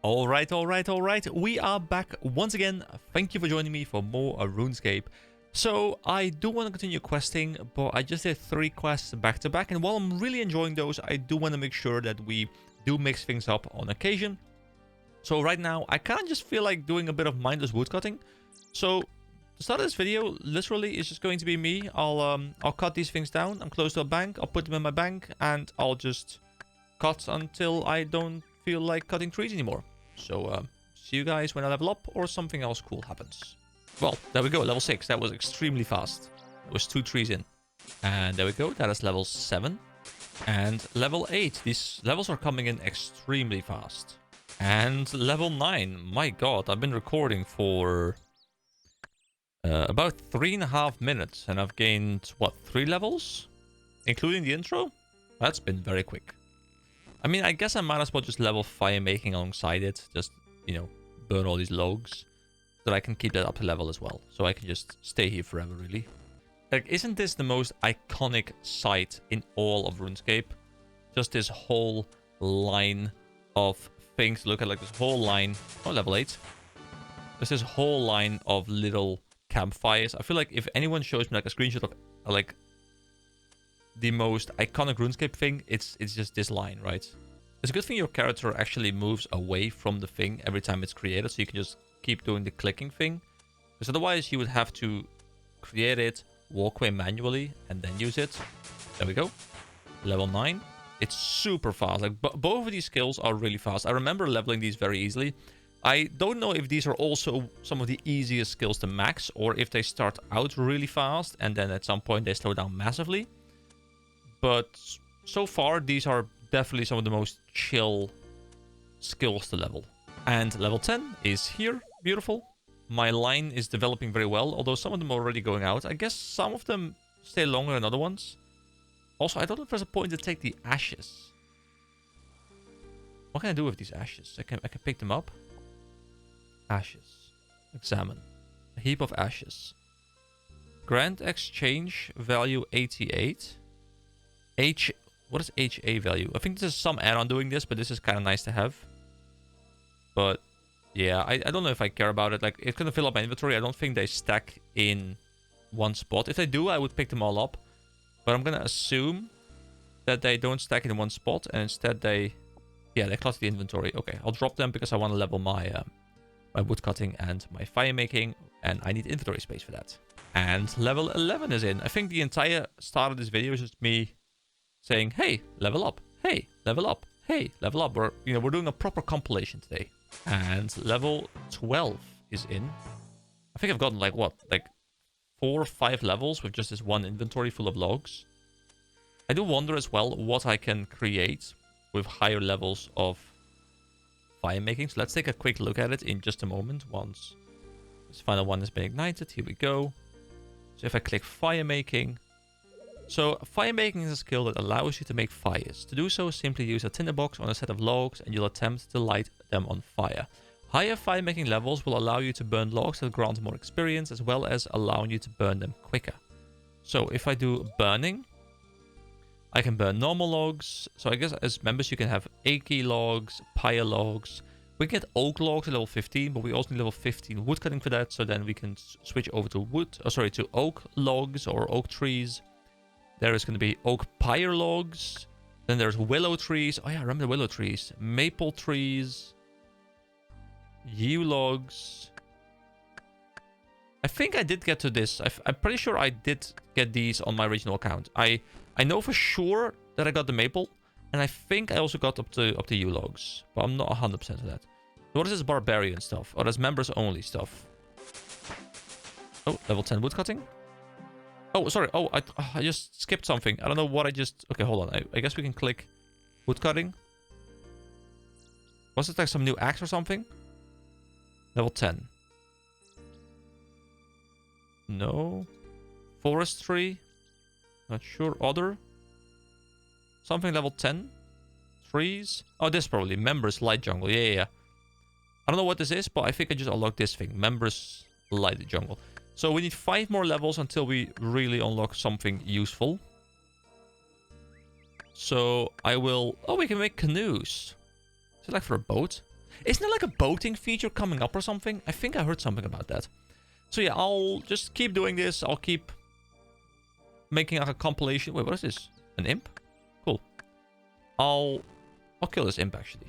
Alright. We are back once again. Thank you for joining me for more RuneScape. So, I do want to continue questing, but I just did 3 quests back to back. And while I'm really enjoying those, I do want to make sure that we do mix things up on occasion. So right now, I kind of just feel like doing a bit of mindless woodcutting. So, the start of this video, literally, is just going to be me. I'll cut these things down. I'm close to a bank. I'll put them in my bank, and I'll just cut until I don't feel like cutting trees anymore. So, see you guys when I level up or something else cool happens. Well, there we go, level 6. That was extremely fast. It was 2 trees in. And there we go, that is level 7. And level 8. These levels are coming in extremely fast. And level 9. My god, I've been recording for about 3.5 minutes. And I've gained, what, 3 levels? Including the intro? That's been very quick. I mean, I guess I might as well just level firemaking alongside it. Just, you know, burn all these logs. So that I can keep that up to level as well. So I can just stay here forever, really. Like, isn't this the most iconic sight in all of RuneScape? Just this whole line of things. Look at, like, this whole line. Oh, level 8. There's this whole line of little campfires. I feel like if anyone shows me, like, a screenshot of, like, the most iconic RuneScape thing, it's just this line, right? It's a good thing your character actually moves away from the thing every time it's created, so you can just keep doing the clicking thing. Because otherwise you would have to create it, walk away manually, and then use it. There we go. Level 9. It's super fast. Like, both of these skills are really fast. I remember leveling these very easily. I don't know if these are also some of the easiest skills to max, or if they start out really fast, and then at some point they slow down massively. But so far, these are definitely some of the most chill skills to level. And level 10 is here. Beautiful. My line is developing very well, although some of them are already going out. I guess some of them stay longer than other ones. Also, I don't know if there's a point to take the ashes. What can I do with these ashes? I can pick them up. Ashes. Examine. A heap of ashes. Grant exchange value 88. What is HA value? I think this is some add-on doing this, but this is kind of nice to have. But yeah, I don't know if I care about it. Like, it's gonna fill up my inventory. I don't think they stack in one spot. If they do, I would pick them all up. But I'm gonna assume that they don't stack in one spot, and instead they clutter the inventory. Okay, I'll drop them because I want to level my my woodcutting and my firemaking, and I need inventory space for that. And level 11 is in. I think the entire start of this video is just me saying, hey, level up, hey, level up, hey, level up. We're doing a proper compilation today. And level 12 is in. I think I've gotten like 4 or 5 levels with just this one inventory full of logs. I do wonder as well what I can create with higher levels of firemaking. So let's take a quick look at it in just a moment. Once this final one has been ignited, here we go. So if I click firemaking. So, firemaking is a skill that allows you to make fires. To do so, simply use a tinderbox on a set of logs and you'll attempt to light them on fire. Higher firemaking levels will allow you to burn logs that grant more experience, as well as allowing you to burn them quicker. So, if I do burning, I can burn normal logs. So, I guess as members, you can have achy logs, pyre logs. We can get oak logs at level 15, but we also need level 15 woodcutting for that. So, then we can switch over to to oak logs or oak trees. There is going to be oak pyre logs. Then there's willow trees. Oh yeah, I remember the willow trees. Maple trees. Yew logs. I think I did get to this. I'm pretty sure I did get these on my original account. I know for sure that I got the maple. And I think I also got up to yew logs. But I'm not 100% of that. What is this barbarian stuff? Oh, that's members only stuff. Oh, level 10 woodcutting. Oh, sorry. Oh, I just skipped something. I don't know what I just... Okay, hold on. I guess we can click woodcutting. Was it like some new axe or something? Level 10. No. Forestry. Not sure. Other. Something level 10. Trees. Oh, this probably. Members light jungle. Yeah. I don't know what this is, but I think I just unlocked this thing. Members light jungle. So we need 5 more levels until we really unlock something useful. So I will... Oh, we can make canoes. Is it like for a boat? Isn't there like a boating feature coming up or something? I think I heard something about that. So yeah, I'll just keep doing this. I'll keep making like a compilation. Wait, what is this? An imp? Cool. I'll kill this imp actually.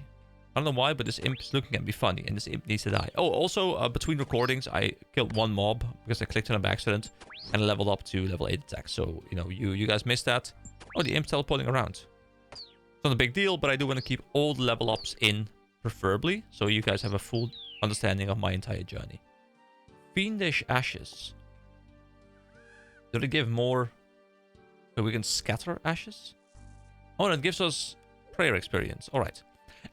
I don't know why, but this imp is looking at me funny, and this imp needs to die. Oh, also, between recordings, I killed one mob because I clicked on him by accident, and leveled up to level 8 attack. So, you know, you guys missed that. Oh, the imp's teleporting around. It's not a big deal, but I do want to keep all the level ups in, preferably, so you guys have a full understanding of my entire journey. Fiendish Ashes. Did it give more... So we can scatter ashes? Oh, that gives us prayer experience. Alright.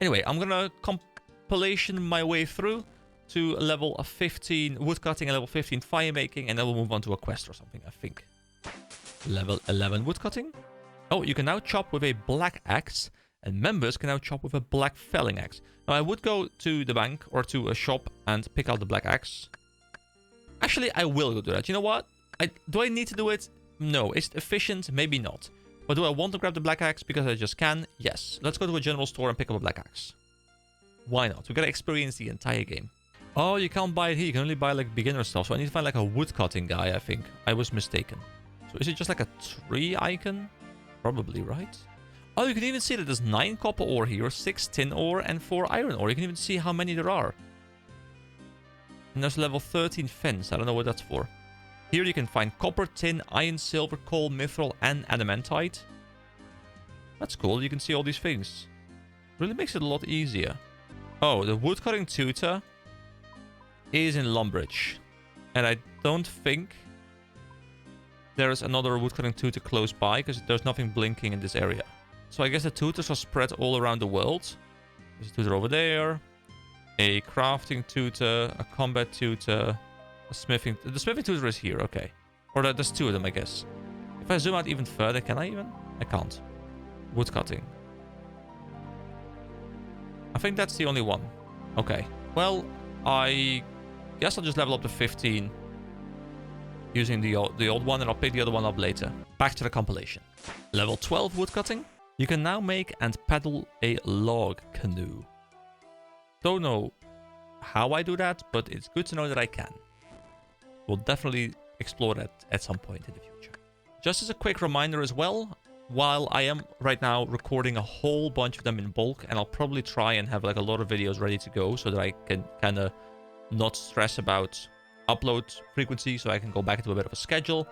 Anyway, I'm gonna compilation my way through to level 15 woodcutting and level 15 firemaking, and then we'll move on to a quest or something, I think. Level 11 woodcutting. Oh, you can now chop with a black axe, and members can now chop with a black felling axe. Now, I would go to the bank or to a shop and pick out the black axe. Actually, I will go do that. You know what? Do I need to do it? No. Is it efficient? Maybe not. But do I want to grab the black axe because I just can? Yes. Let's go to a general store and pick up a black axe. Why not? We gotta experience the entire game. Oh, you can't buy it here. You can only buy like beginner stuff. So I need to find like a woodcutting guy, I think. I was mistaken. So is it just like a tree icon? Probably, right? Oh, you can even see that there's 9 copper ore here, 6 tin ore, and 4 iron ore. You can even see how many there are. And there's level 13 fence. I don't know what that's for. Here you can find copper, tin, iron, silver, coal, mithril, and adamantite. That's cool. You can see all these things. Really makes it a lot easier. Oh, the woodcutting tutor is in Lumbridge. And I don't think there's another woodcutting tutor close by, because there's nothing blinking in this area. So I guess the tutors are spread all around the world. There's a tutor over there. A crafting tutor. A combat tutor. A smithing... The smithing tutor is here, okay. Or there's 2 of them, I guess. If I zoom out even further, can I even? I can't. Woodcutting. I think that's the only one. Okay. Well, I guess I'll just level up to 15 using the old one, and I'll pick the other one up later. Back to the compilation. Level 12 woodcutting. You can now make and paddle a log canoe. Don't know how I do that, but it's good to know that I can. We'll definitely explore that at some point in the future. Just as a quick reminder as well, while I am right now recording a whole bunch of them in bulk, and I'll probably try and have like a lot of videos ready to go so that I can kind of not stress about upload frequency, so I can go back into a bit of a schedule.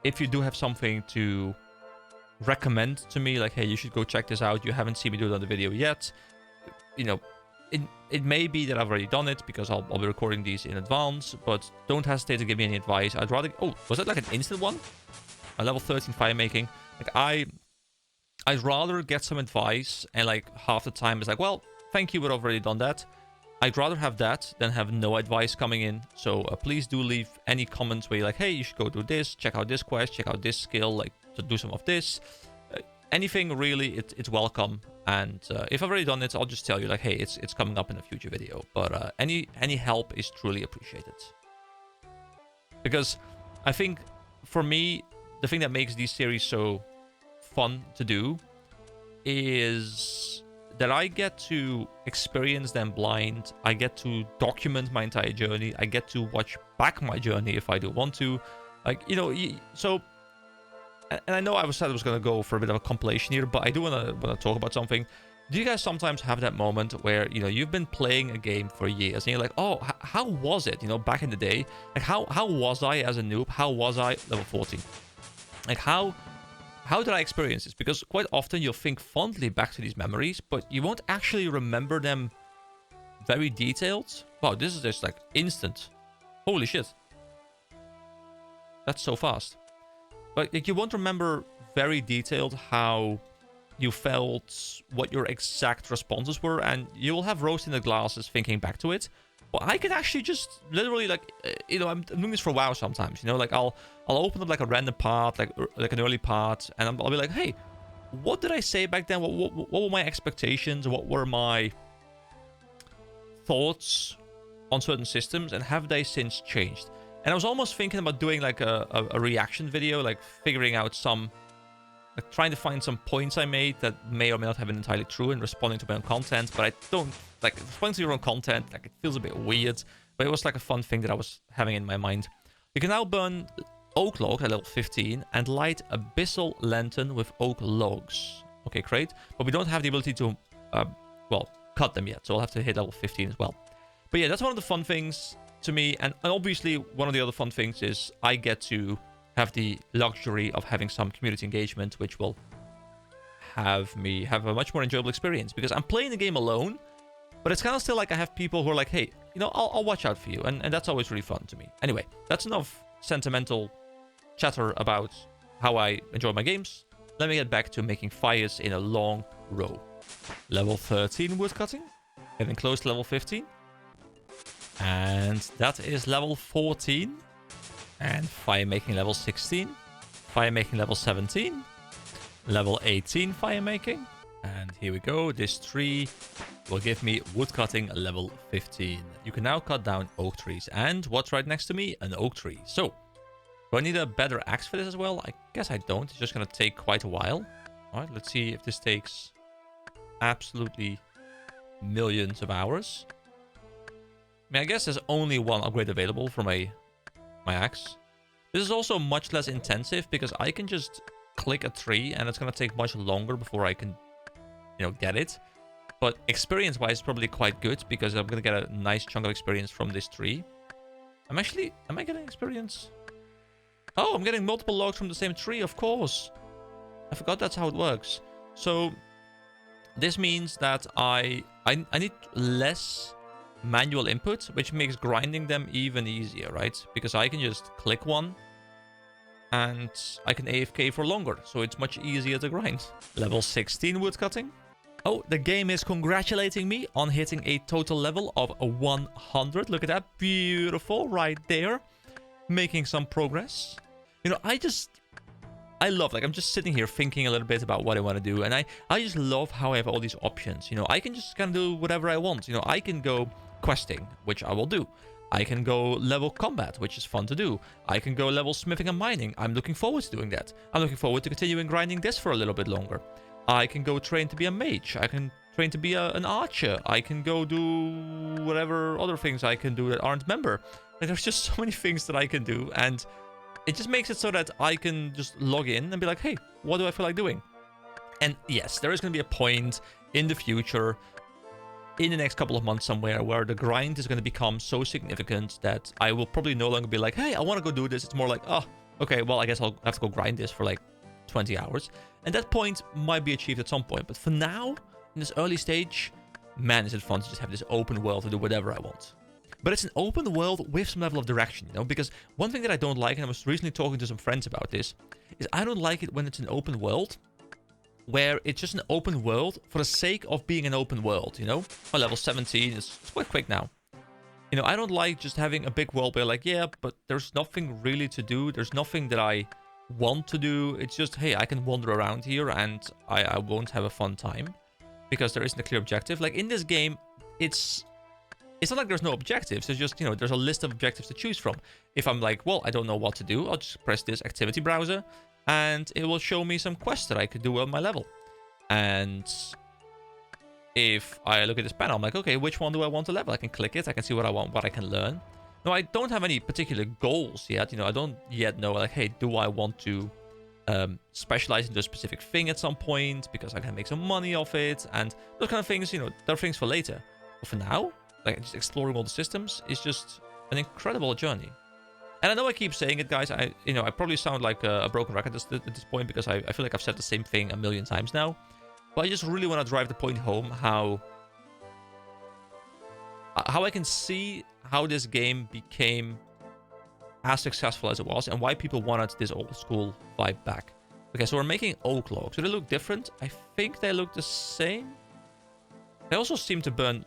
If you do have something to recommend to me, like, hey, you should go check this out, you haven't seen me do it on the video yet, you know, it may be that I've already done it because I'll be recording these in advance, but don't hesitate to give me any advice. I'd rather... Oh, was that like an instant one? A level 13 firemaking. Like, I'd rather get some advice, and like half the time it's like, well, thank you, we've already done that. I'd rather have that than have no advice coming in. So please do leave any comments where you're like, hey, you should go do this, check out this quest, check out this skill, like to do some of this. Anything really, it's welcome. And if I've already done it, I'll just tell you like, hey, it's coming up in a future video. But any help is truly appreciated. Because I think for me, the thing that makes these series so fun to do is that I get to experience them blind. I get to document my entire journey. I get to watch back my journey if I do want to. Like, you know, so... And I know I said I was going to go for a bit of a compilation here, but I do want to talk about something. Do you guys sometimes have that moment where, you know, you've been playing a game for years and you're like, oh, how was it, you know, back in the day? Like, how was I as a noob? How was I level 14? Like, how did I experience this? Because quite often you'll think fondly back to these memories, but you won't actually remember them very detailed. Wow, this is just like instant. Holy shit. That's so fast. But like, you won't remember very detailed how you felt, what your exact responses were, and you will have rose in the glasses thinking back to it. But I can actually just literally, like, you know, I'm doing this for a while sometimes, you know, like I'll open up like a random part, like an early part, and I'll be like, hey, what did I say back then? What were my expectations? What were my thoughts on certain systems, and have they since changed? And I was almost thinking about doing like a reaction video, like figuring out some like trying to find some points I made that may or may not have been entirely true in responding to my own content, but I don't like responding to your own content. Like it feels a bit weird, but it was like a fun thing that I was having in my mind. You can now burn oak logs at level 15 and light abyssal lantern with oak logs. Okay, great, but we don't have the ability to, well, cut them yet, so I'll have to hit level 15 as well. But yeah, that's one of the fun things to me, and obviously one of the other fun things is I get to have the luxury of having some community engagement, which will have me have a much more enjoyable experience, because I'm playing the game alone, but it's kind of still like I have people who are like, hey, you know, I'll watch out for you, and that's always really fun to me. Anyway, that's enough sentimental chatter about how I enjoy my games. Let me get back to making fires in a long row. Level 13 woodcutting, getting close to level 15. And that is level 14. And firemaking level 16. Firemaking level 17. Level 18 firemaking. And here we go. This tree will give me woodcutting level 15. You can now cut down oak trees. And what's right next to me? An oak tree. So, do I need a better axe for this as well? I guess I don't. It's just going to take quite a while. Alright, let's see if this takes absolutely millions of hours. I mean, I guess there's only one upgrade available for my axe. This is also much less intensive because I can just click a tree and it's going to take much longer before I can, you know, get it. But experience-wise, it's probably quite good because I'm going to get a nice chunk of experience from this tree. Am I getting experience? Oh, I'm getting multiple logs from the same tree, of course. I forgot that's how it works. So this means that I need less manual input, which makes grinding them even easier, right? Because I can just click one and I can AFK for longer, so it's much easier to grind. Level 16 woodcutting. Oh, the game is congratulating me on hitting a total level of 100. Look at that, beautiful right there. Making some progress. You know, I love, like, I'm just sitting here thinking a little bit about what I want to do, and I just love how I have all these options. You know, I can just kind of do whatever I want. You know, I can go questing, which I will do. I can go level combat, which is fun to do. I can go level smithing and mining. I'm looking forward to doing that. I'm looking forward to continuing grinding this for a little bit longer. I can go train to be a mage. I can train to be an archer. I can go do whatever other things I can do that aren't member. Like, there's just so many things that I can do, and it just makes it so that I can just log in and be like, hey, what do I feel like doing? And yes, there is going to be a point in the future, in the next couple of months somewhere, where the grind is going to become so significant that I will probably no longer be like, hey, I want to go do this. It's more like, oh, okay, well, I guess I'll have to go grind this for like 20 hours. And that point might be achieved at some point. But for now, in this early stage, man, is it fun to just have this open world to do whatever I want. But it's an open world with some level of direction, you know? Because one thing that I don't like, and I was recently talking to some friends about this, is I don't like it when it's an open world where it's just an open world for the sake of being an open world, you know? My level 17 is quite quick now. You know, I don't like just having a big world where like, yeah, but there's nothing really to do. There's nothing that I want to do. It's just, hey, I can wander around here and I won't have a fun time because there isn't a clear objective. Like in this game, it's not like there's no objectives. There's just, you know, there's a list of objectives to choose from. If I'm like, well, I don't know what to do, I'll just press this activity browser and it will show me some quests that I could do on my level. And if I look at this panel, I'm like, okay, which one do I want to level? I can click it. I can see what I want, what I can learn. No, I don't have any particular goals yet. You know, I don't yet know, like, hey, do I want to specialize into a specific thing at some point because I can make some money off it? And those kind of things, you know, they're things for later. But for now, like, just exploring all the systems is just an incredible journey. And I know I keep saying it, guys. I probably sound like a broken record at this point because I feel like I've said the same thing a million times now. But I just really want to drive the point home how I can see how this game became as successful as it was and why people wanted this old school vibe back. Okay, so we're making oak logs. Do they look different? I think they look the same. They also seem to burn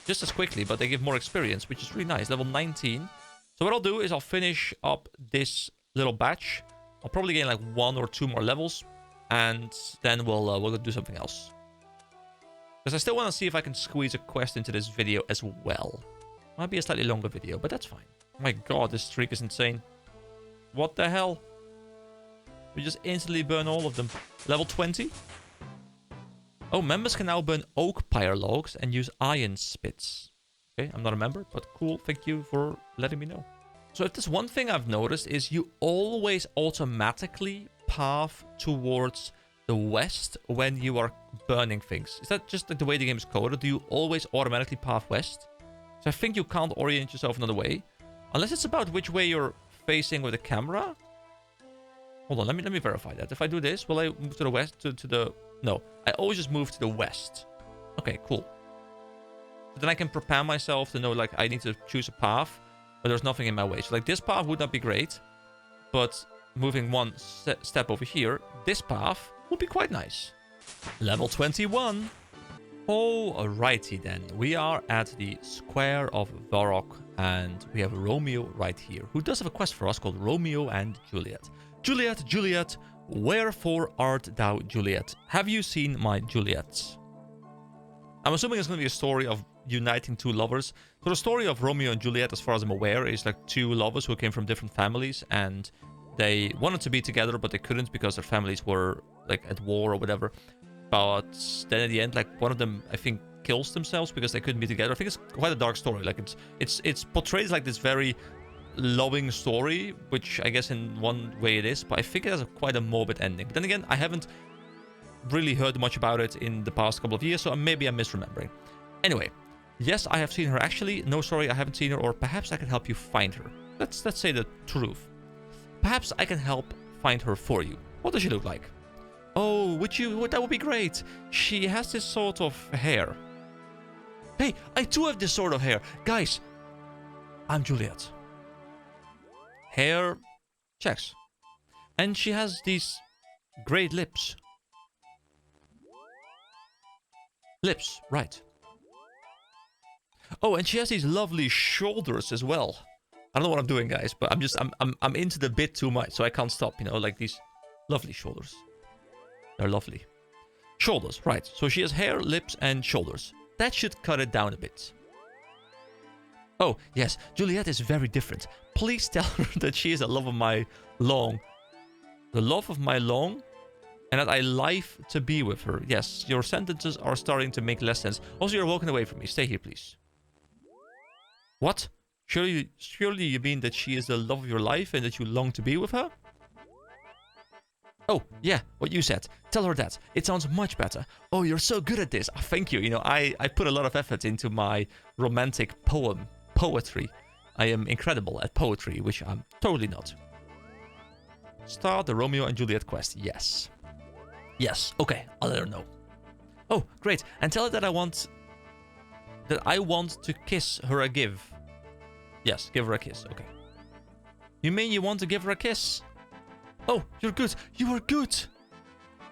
just as quickly, but they give more experience, which is really nice. Level 19. So what I'll do is I'll finish up this little batch. I'll probably gain like 1 or 2 more levels, and then we'll go do something else. Because I still want to see if I can squeeze a quest into this video as well. Might be a slightly longer video, but that's fine. Oh my god, this streak is insane. What the hell? We just instantly burn all of them. Level 20. Oh, members can now burn oak pyre logs and use iron spits. Okay, I'm not a member, but cool. Thank you for letting me know. So if there's one thing I've noticed is you always automatically path towards the west when you are burning things. Is that just like the way the game is coded? Do you always automatically path west? So I think you can't orient yourself another way. Unless it's about which way you're facing with the camera. Hold on, let me verify that. If I do this, will I move to the west? To the... No, I always just move to the west. Okay, cool. So then I can prepare myself to know, like, I need to choose a path, but there's nothing in my way. So, like, this path would not be great, but moving one step over here, this path would be quite nice. Level 21. Alrighty then. We are at the Square of Varrock, and we have Romeo right here, who does have a quest for us called Romeo and Juliet. Juliet, Juliet, wherefore art thou, Juliet? Have you seen my Juliet? I'm assuming it's going to be a story of uniting two lovers. So the story of Romeo and Juliet, as far as I'm aware, is like two lovers who came from different families, and they wanted to be together, but they couldn't because their families were like at war or whatever. But then at the end, like one of them, I think, kills themselves because they couldn't be together. I think it's quite a dark story. Like it's portrayed as like this very loving story, which I guess in one way it is, but I think it has quite a morbid ending. But then again, I haven't really heard much about it in the past couple of years, so maybe I'm misremembering. Anyway, yes, I have seen her actually. No, sorry, I haven't seen her, or perhaps I can help you find her. Let's say the truth. Perhaps I can help find her for you. What does she look like? Oh, that would be great. She has this sort of hair. Hey, I do have this sort of hair. Guys, I'm Juliet. Hair checks. And she has these great lips. Lips, right. Oh, and she has these lovely shoulders as well. I don't know what I'm doing, guys, but I'm into the bit too much, so I can't stop, you know, like these lovely shoulders. They're lovely. Shoulders, right. So she has hair, lips, and shoulders. That should cut it down a bit. Oh, yes, Juliet is very different. Please tell her that she is the love of my long. The love of my long, and that I live to be with her. Yes, your sentences are starting to make less sense. Also, you're walking away from me. Stay here, please. What? Surely you mean that she is the love of your life and that you long to be with her? Oh, yeah, what you said. Tell her that. It sounds much better. Oh, you're so good at this. Oh, thank you. You know, I put a lot of effort into my romantic poetry. I am incredible at poetry, which I'm totally not. Start the Romeo and Juliet quest. Yes. Yes, okay, I'll let her know. Oh, great. And tell her that I want to kiss her a give. Yes, give her a kiss. Okay. You mean you want to give her a kiss? Oh, you're good. You are good.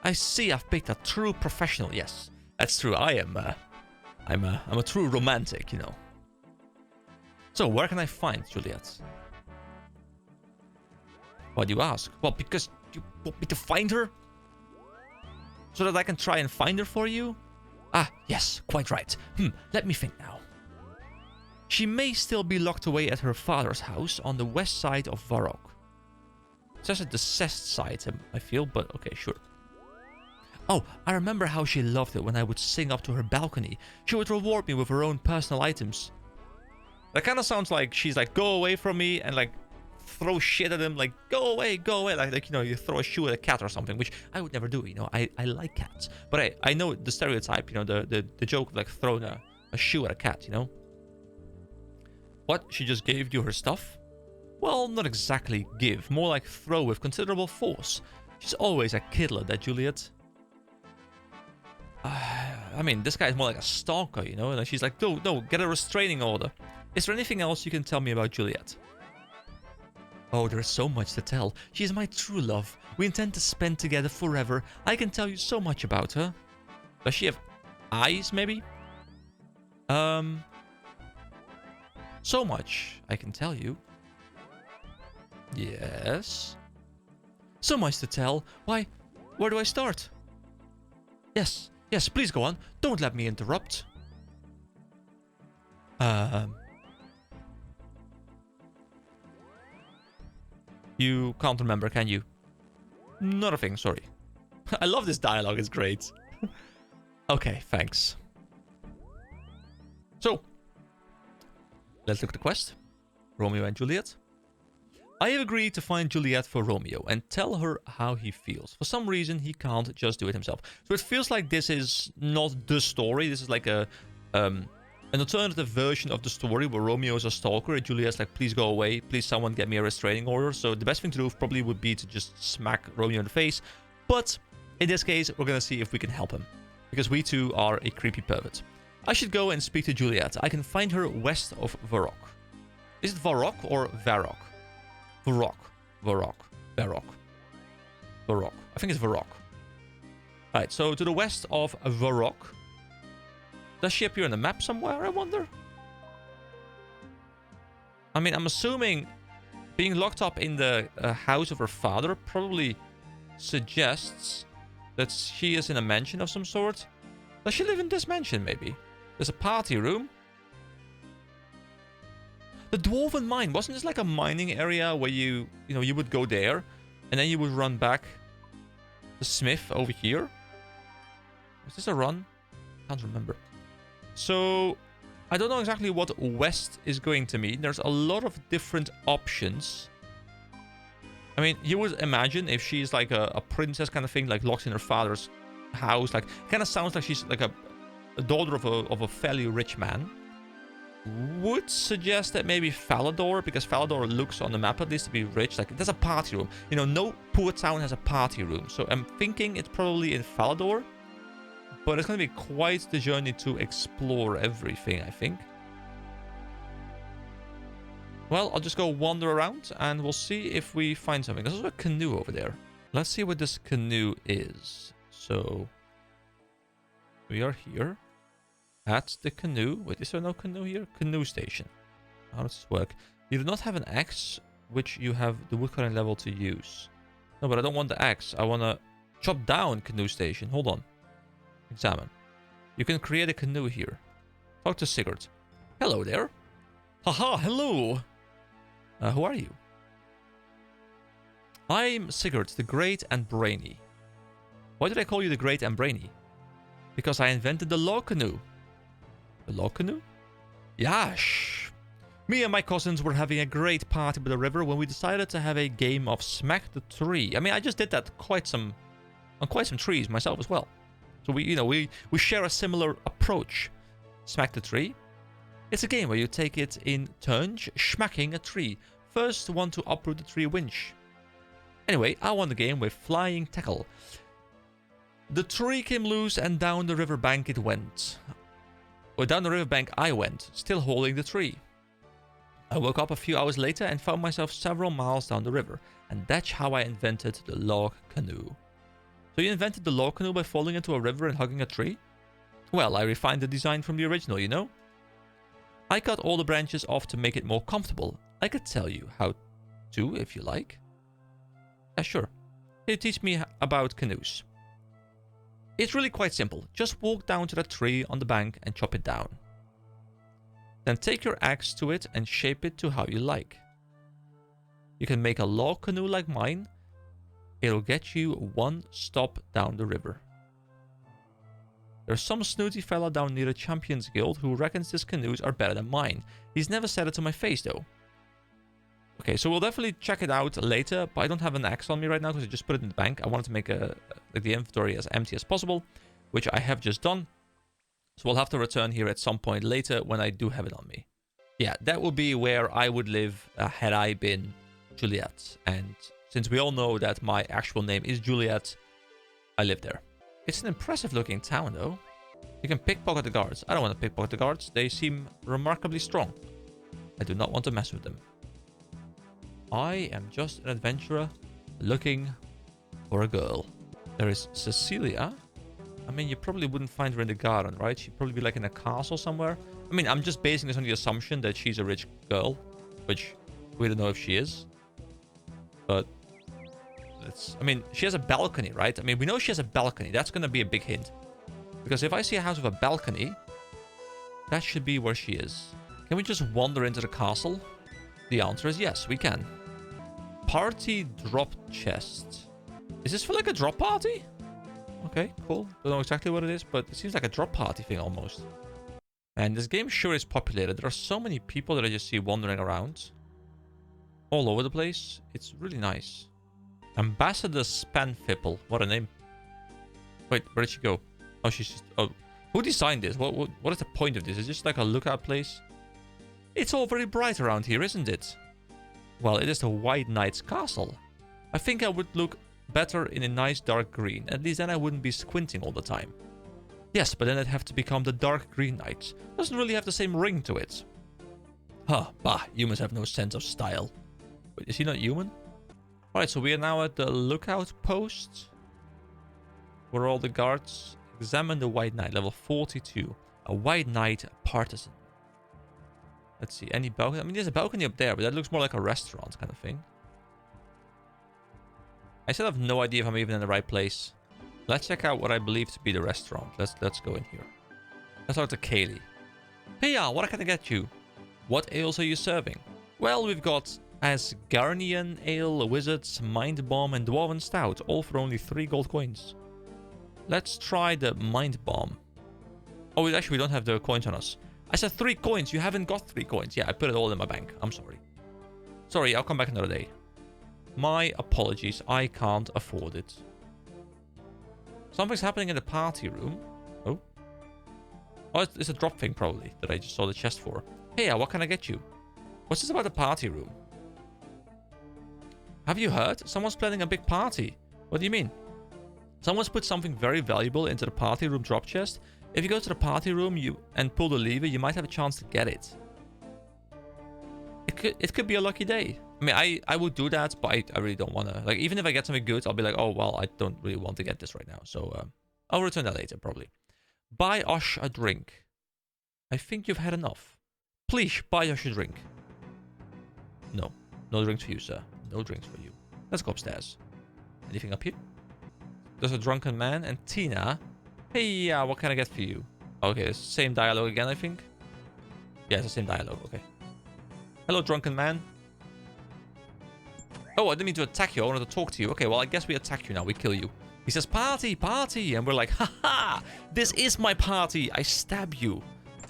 I see. I've picked a true professional. Yes, that's true. I'm a true romantic, you know. So where can I find Juliet? Why do you ask? Well, because you want me to find her, so that I can try and find her for you. Ah, yes, quite right. Let me think now. She may still be locked away at her father's house on the west side of Varrock. It says at the cest side, I feel, but okay, sure. Oh, I remember how she loved it when I would sing up to her balcony. She would reward me with her own personal items. That kind of sounds like she's like, go away from me, and like throw shit at him, like go away, like you know, you throw a shoe at a cat or something, which I would never do. You know, I like cats, but I know the stereotype, you know, the joke of like throwing a shoe at a cat, you know. What? She just gave you her stuff? Well, not exactly give, more like throw with considerable force. She's always a kidler, that Juliet. I mean, this guy is more like a stalker, you know, and she's like, no, get a restraining order. Is there anything else you can tell me about Juliet? Oh, there's so much to tell. She is my true love. We intend to spend together forever. I can tell you so much about her. Does she have eyes, maybe? So much I can tell you. Yes. So much to tell. Why, where do I start? Yes, please go on. Don't let me interrupt. You can't remember, can you? Not a thing, sorry. I love this dialogue, it's great. Okay, thanks. So, let's look at the quest. Romeo and Juliet. I have agreed to find Juliet for Romeo and tell her how he feels. For some reason, he can't just do it himself. So it feels like this is not the story. This is like an alternative version of the story where Romeo is a stalker and Juliet's like, please go away. Please someone get me a restraining order. So the best thing to do probably would be to just smack Romeo in the face. But in this case, we're going to see if we can help him. Because we too are a creepy pervert. I should go and speak to Juliet. I can find her west of Varrock. Is it Varrock or Varrock? Varrock. Varrock. Varrock. Varrock. I think it's Varrock. Alright, so to the west of Varrock. Does she appear on the map somewhere, I wonder? I mean, I'm assuming being locked up in the house of her father probably suggests that she is in a mansion of some sort. Does she live in this mansion, maybe? There's a party room. The Dwarven Mine, wasn't this like a mining area where you would go there and then you would run back the Smith over here? Was this a run? Can't remember. So, I don't know exactly what west is going to mean. There's a lot of different options. I mean, you would imagine if she's like a princess kind of thing, like locked in her father's house, like kind of sounds like she's like a daughter of a fairly rich man. Would suggest that maybe Falador, because Falador looks on the map at least to be rich. Like, there's a party room. You know, no poor town has a party room. So I'm thinking it's probably in Falador. But it's going to be quite the journey to explore everything, I think. Well, I'll just go wander around and we'll see if we find something. There's also a canoe over there. Let's see what this canoe is. So, we are here. At the canoe. Wait, is there no canoe here? Canoe station. How does this work? You do not have an axe, which you have the woodcutting level to use. No, but I don't want the axe. I want to chop down canoe station. Hold on. Examine. You can create a canoe here. Talk to Sigurd. Hello there. Haha, hello. Who are you? I'm Sigurd, the Great and Brainy. Why did I call you the Great and Brainy? Because I invented the log canoe. The log canoe? Yash! Me and my cousins were having a great party by the river when we decided to have a game of Smack the Tree. I mean, I just did that on quite some trees myself as well. So we share a similar approach. Smack the Tree. It's a game where you take it in turns, smacking a tree. First one to uproot the tree wins. Anyway, I won the game with flying tackle. The tree came loose and down the riverbank it went. Or down the riverbank I went, still holding the tree. I woke up a few hours later and found myself several miles down the river. And that's how I invented the log canoe. So you invented the log canoe by falling into a river and hugging a tree? Well, I refined the design from the original, you know? I cut all the branches off to make it more comfortable. I could tell you how to, if you like. Yeah, sure. Can you teach me about canoes? It's really quite simple. Just walk down to that tree on the bank and chop it down. Then take your axe to it and shape it to how you like. You can make a log canoe like mine. It'll get you one stop down the river. There's some snooty fella down near the Champions Guild who reckons his canoes are better than mine. He's never said it to my face though. Okay, so we'll definitely check it out later, but I don't have an axe on me right now because I just put it in the bank. I wanted to make the inventory as empty as possible, which I have just done. So we'll have to return here at some point later when I do have it on me. Yeah, that would be where I would live had I been Juliet. And since we all know that my actual name is Juliet, I live there. It's an impressive looking town though. You can pickpocket the guards. I don't want to pickpocket the guards. They seem remarkably strong. I do not want to mess with them. I am just an adventurer looking for a girl. There is Cecilia. I mean, you probably wouldn't find her in the garden, right? She'd probably be like in a castle somewhere. I mean, I'm just basing this on the assumption that she's a rich girl, which we don't know if she is. But I mean, she has a balcony, right? I mean, we know she has a balcony. That's going to be a big hint. Because if I see a house with a balcony, that should be where she is. Can we just wander into the castle? The answer is yes, we can. Party drop chest. Is this for like a drop party? Okay, cool. Don't know exactly what it is, but it seems like a drop party thing almost. And this game sure is populated. There are so many people that I just see wandering around. All over the place. It's really nice. Ambassador Spanfipple. What a name. Wait, where did she go? Oh, she's just... Oh, who designed this? What is the point of this? Is it just like a lookout place? It's all very bright around here, isn't it? Well, it is the White Knight's castle. I think I would look better in a nice dark green. At least then I wouldn't be squinting all the time. Yes, but then I'd have to become the Dark Green Knight. Doesn't really have the same ring to it. Huh, bah, humans have no sense of style. Wait, is he not human? Alright, so we are now at the lookout post. Where all the guards examine the White Knight, level 42. A White Knight partisan. Let's see, any balcony? I mean, there's a balcony up there, but that looks more like a restaurant kind of thing. I still have no idea if I'm even in the right place. Let's check out what I believe to be the restaurant. Let's go in here. Let's talk to Kaylee. Hey, what can I get you? What ales are you serving? Well, we've got Asgarnian Ale, Wizard's Mind Bomb, and Dwarven Stout, all for only 3 gold coins. Let's try the Mind Bomb. Oh, actually, we don't have the coins on us. I said 3 coins. You haven't got 3 coins. Yeah, I put it all in my bank. I'm sorry. Sorry, I'll come back another day. My apologies. I can't afford it. Something's happening in the party room. Oh. Oh, it's a drop thing, probably, that I just saw the chest for. Hey, what can I get you? What's this about the party room? Have you heard? Someone's planning a big party. What do you mean? Someone's put something very valuable into the party room drop chest. If you go to the party room and pull the lever, you might have a chance to get it. It could be a lucky day. I mean, I would do that, but I really don't want to. Like, even if I get something good, I'll be like, oh, well, I don't really want to get this right now. So, I'll return that later, probably. Buy Osh a drink. I think you've had enough. Please, buy Osh a drink. No. No drinks for you, sir. No drinks for you. Let's go upstairs. Anything up here? There's a drunken man and Tina. Hey, what can I get for you? Okay, it's the same dialogue again, I think. Yeah, it's the same dialogue. Okay. Hello, drunken man. Oh, I didn't mean to attack you. I wanted to talk to you. Okay, well, I guess we attack you now. We kill you. He says, party, party. And we're like, haha, this is my party. I stab you.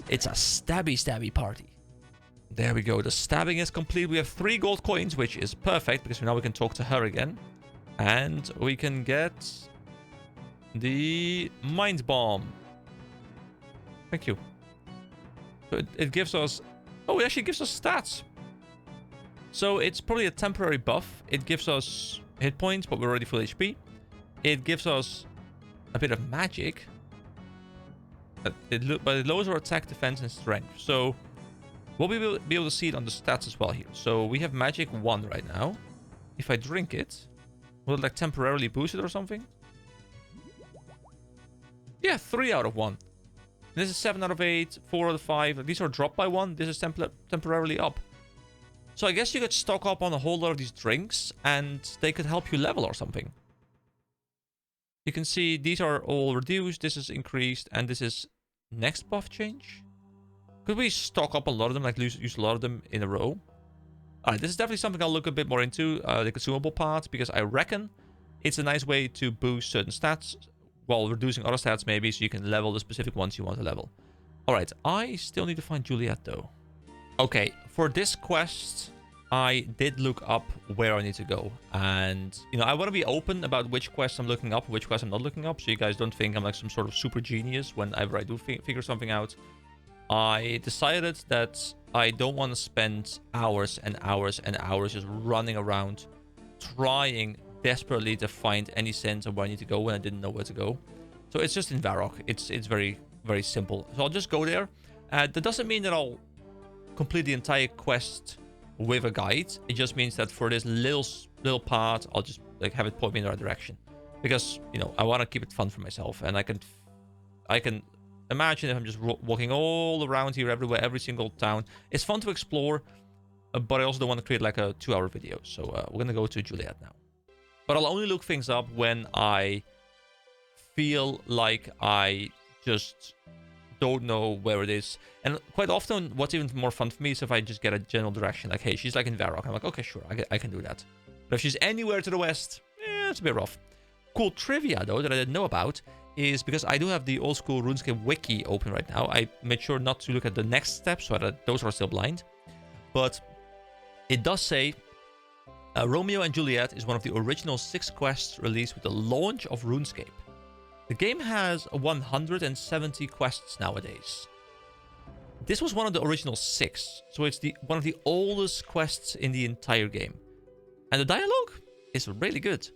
It's a stabby party. There we go. The stabbing is complete. We have 3 gold coins, which is perfect because now we can talk to her again. And we can get the Mind Bomb. Thank you. So it gives us... Oh, it actually gives us stats. So it's probably a temporary buff. It gives us hit points, but we're already full HP. It gives us a bit of magic. But it lowers our attack, defense, and strength. So we'll be able to see it on the stats as well here. So we have magic 1 right now. If I drink it, will it like temporarily boost it or something? Yeah, 3 out of 1. This is 7 out of 8, 4 out of 5. These are dropped by 1. This is temporarily up. So I guess you could stock up on a whole lot of these drinks and they could help you level or something. You can see these are all reduced, this is increased, and this is next buff change. Could we stock up a lot of them, like use a lot of them in a row? Alright, this is definitely something I'll look a bit more into, the consumable part, because I reckon it's a nice way to boost certain stats while reducing other stats maybe, so you can level the specific ones you want to level. Alright, I still need to find Juliet though. Okay, for this quest, I did look up where I need to go. And, you know, I want to be open about which quest I'm looking up, which quest I'm not looking up, so you guys don't think I'm like some sort of super genius whenever I do figure something out. I decided that I don't want to spend hours and hours and hours just running around trying desperately to find any sense of where I need to go when I didn't know where to go. So it's just in Varrock. It's very, very simple. So I'll just go there. That doesn't mean that I'll complete the entire quest with a guide. It just means that for this little part, I'll just like have it point me in the right direction, because you know I want to keep it fun for myself, and I can imagine if I'm just walking all around here, everywhere, every single town. It's fun to explore, but I also don't want to create like a 2-hour video. So we're gonna go to Juliet now, but I'll only look things up when I feel like I just don't know where it is. And quite often, what's even more fun for me is if I just get a general direction. Like, hey, she's like in Varrock. I'm like, okay, sure, I can do that. But if she's anywhere to the west, it's a bit rough. Cool trivia, though, that I didn't know about is because I do have the Old School Runescape wiki open right now. I made sure not to look at the next steps, so that those are still blind. But it does say Romeo and Juliet is one of the original 6 quests released with the launch of RuneScape. The game has 170 quests nowadays. This was one of the original 6, so it's one of the oldest quests in the entire game. And the dialogue is really good.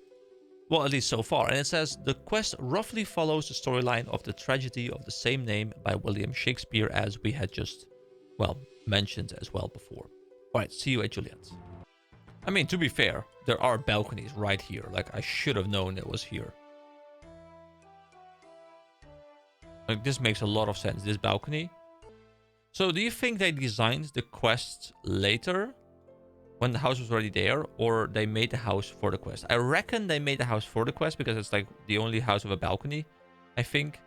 Well, at least so far. And it says, the quest roughly follows the storyline of the tragedy of the same name by William Shakespeare, as we had just, well, mentioned as well before. Alright, see you at Juliet. I mean, to be fair, there are balconies right here. Like, I should have known it was here. Like, this makes a lot of sense, this balcony. So, do you think they designed the quest later, when the house was already there, or they made the house for the quest? I reckon they made the house for the quest, because it's like the only house with a balcony, I think.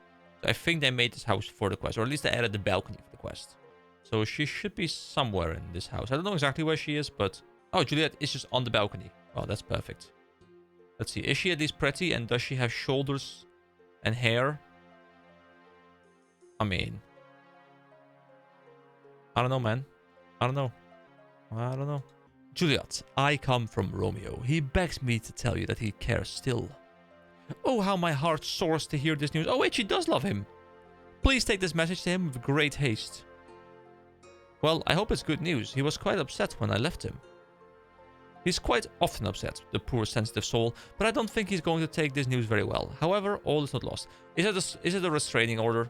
So I think they made this house for the quest, or at least they added the balcony for the quest. So she should be somewhere in this house. I don't know exactly where she is, but... Oh, Juliet is just on the balcony. Oh, that's perfect. Let's see. Is she at least pretty? And does she have shoulders and hair? I mean... I don't know, man. I don't know. Juliet, I come from Romeo. He begs me to tell you that he cares still. Oh, how my heart soars to hear this news. Oh, wait, she does love him. Please take this message to him with great haste. Well, I hope it's good news. He was quite upset when I left him. He's quite often upset, the poor sensitive soul, but I don't think he's going to take this news very well. However, all is not lost. Is it a restraining order?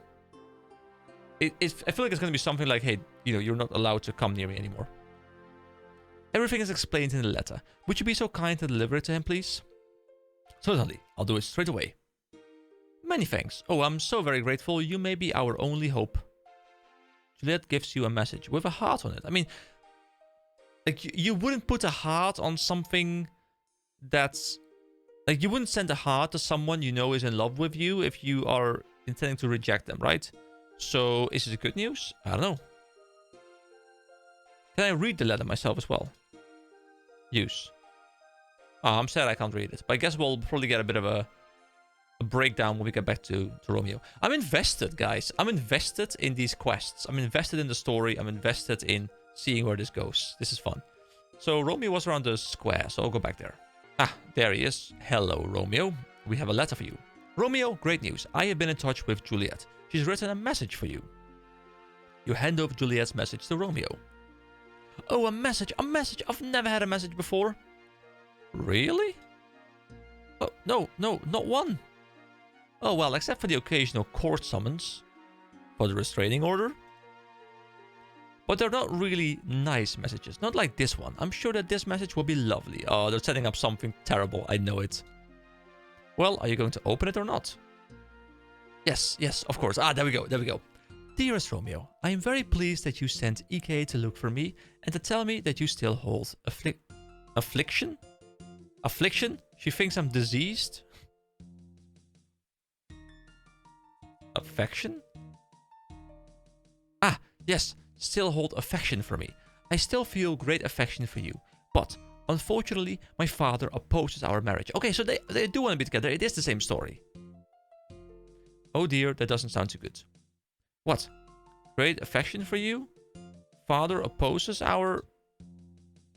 I feel like it's going to be something like, hey, you know, you're not allowed to come near me anymore. Everything is explained in the letter. Would you be so kind to deliver it to him, please? Certainly, I'll do it straight away. Many thanks. Oh, I'm so very grateful. You may be our only hope. Juliet gives you a message with a heart on it. I mean, like, you wouldn't put a heart on something that's... Like, you wouldn't send a heart to someone you know is in love with you if you are intending to reject them, right? So, is it good news? I don't know. Can I read the letter myself as well? Use. Oh, I'm sad I can't read it. But I guess we'll probably get a bit of a breakdown when we get back to Romeo. I'm invested, guys. I'm invested in these quests. I'm invested in the story. I'm invested in seeing where this goes. This is fun. So Romeo was around the square, so I'll go back there. Ah, there he is. Hello, Romeo. We have a letter for you. Romeo, great news. I have been in touch with Juliet. She's written a message for you. You hand over Juliet's message to Romeo. Oh, a message. A message. I've never had a message before. Really? Oh, no, not one. Oh, well, except for the occasional court summons for the restraining order. But they're not really nice messages. Not like this one. I'm sure that this message will be lovely. Oh, they're setting up something terrible. I know it. Well, are you going to open it or not? Yes, of course. Ah, there we go. Dearest Romeo, I am very pleased that you sent EK to look for me and to tell me that you still hold affliction? Affliction? She thinks I'm diseased? Affection? Ah, yes, still hold affection for me. I still feel great affection for you, but unfortunately, my father opposes our marriage. Okay, so they do want to be together. It is the same story. Oh dear, that doesn't sound too good. What? Great affection for you? Father opposes our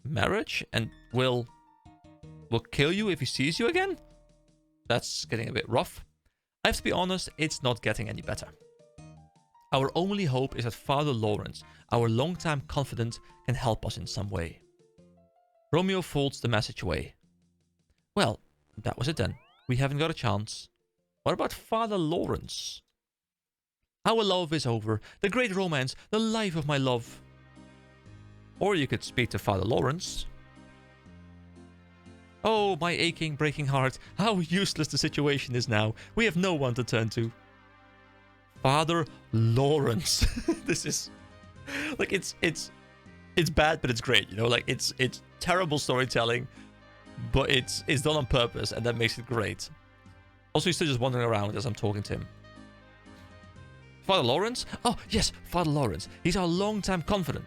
marriage and will kill you if he sees you again? That's getting a bit rough. I have to be honest, it's not getting any better. Our only hope is that Father Lawrence, our longtime confidant, can help us in some way. Romeo folds the message away. Well, that was it then. We haven't got a chance. What about Father Lawrence? Our love is over. The great romance. The life of my love. Or you could speak to Father Lawrence. Oh, my aching, breaking heart. How useless the situation is now. We have no one to turn to. Father Lawrence. This is... Like, it's bad, but it's great, you know? Like, it's terrible storytelling, but it's done on purpose, and that makes it great. Also, he's still just wandering around as I'm talking to him. Father Lawrence? Oh, yes, Father Lawrence. He's our longtime confidant.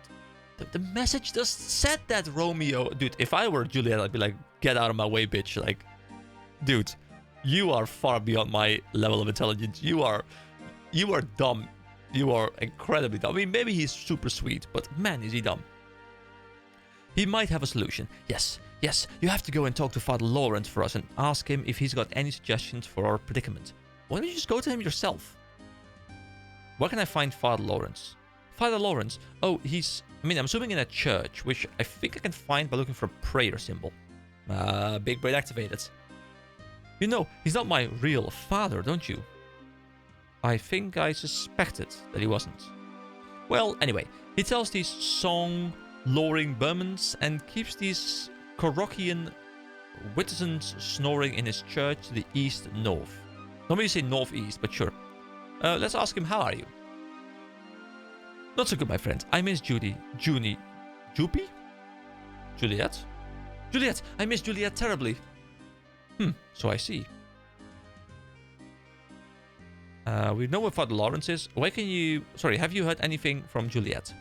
The message just said that, Romeo. Dude, if I were Juliet, I'd be like, get out of my way, bitch. Like, dude, You are far beyond my level of intelligence. You are dumb. You are incredibly dumb. I mean, maybe he's super sweet, but man, is he dumb. He might have a solution. Yes, you have to go and talk to Father Lawrence for us and ask him if he's got any suggestions for our predicament. Why don't you just go to him yourself? Where can I find Father Lawrence? Father Lawrence. Oh, I'm assuming in a church, which I think I can find by looking for a prayer symbol. Big brain activated. You know, he's not my real father, don't you? I think I suspected that he wasn't. Well, anyway, he tells these song-luring Burmans and keeps these Korokian witizens snoring in his church to the east-north. Normally you say northeast, but sure. Let's ask him, how are you? Not so good, my friend. I miss Judy. Junie. Juppie? Juliet? Juliet! I miss Juliet terribly. So I see. We know where Father Lawrence is. Why can you... Sorry, have you heard anything from Juliet?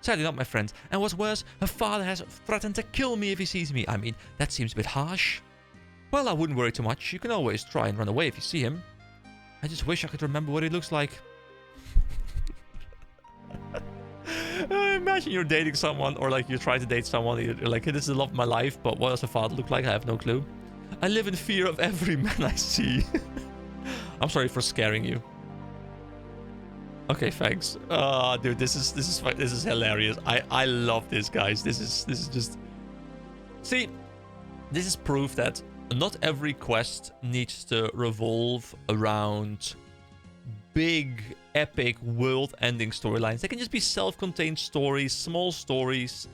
Sadly not, my friend. And what's worse, her father has threatened to kill me if he sees me. I mean, that seems a bit harsh. Well, I wouldn't worry too much. You can always try and run away if you see him. I just wish I could remember what he looks like. Imagine you're dating someone, or like you try to date someone, you're like, hey, this is the love of my life, but what does her father look like? I have no clue. I live in fear of every man I see. I'm sorry for scaring you. Okay, thanks. Dude, this is hilarious. I love this, guys. This is just... See, this is proof that not every quest needs to revolve around big, epic, world-ending storylines. They can just be self-contained stories, small stories,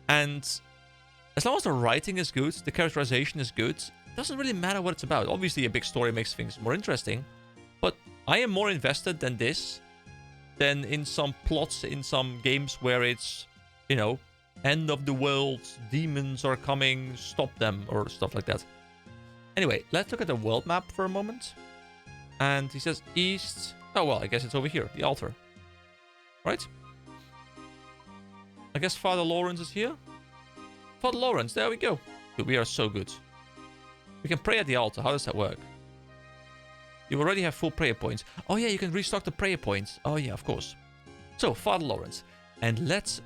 and as long as the writing is good, the characterization is good, it doesn't really matter what it's about. Obviously, a big story makes things more interesting, but I am more invested than this than in some plots in some games where it's, you know, end of the world, demons are coming, stop them, or stuff like that. Anyway, let's look at the world map for a moment. And he says east. Oh, well, I guess it's over here, the altar. Right? I guess Father Lawrence is here. Father Lawrence, there we go. Dude, we are so good. We can pray at the altar. How does that work? You already have full prayer points. Oh, yeah, you can restock the prayer points. Oh, yeah, of course. So, Father Lawrence. And let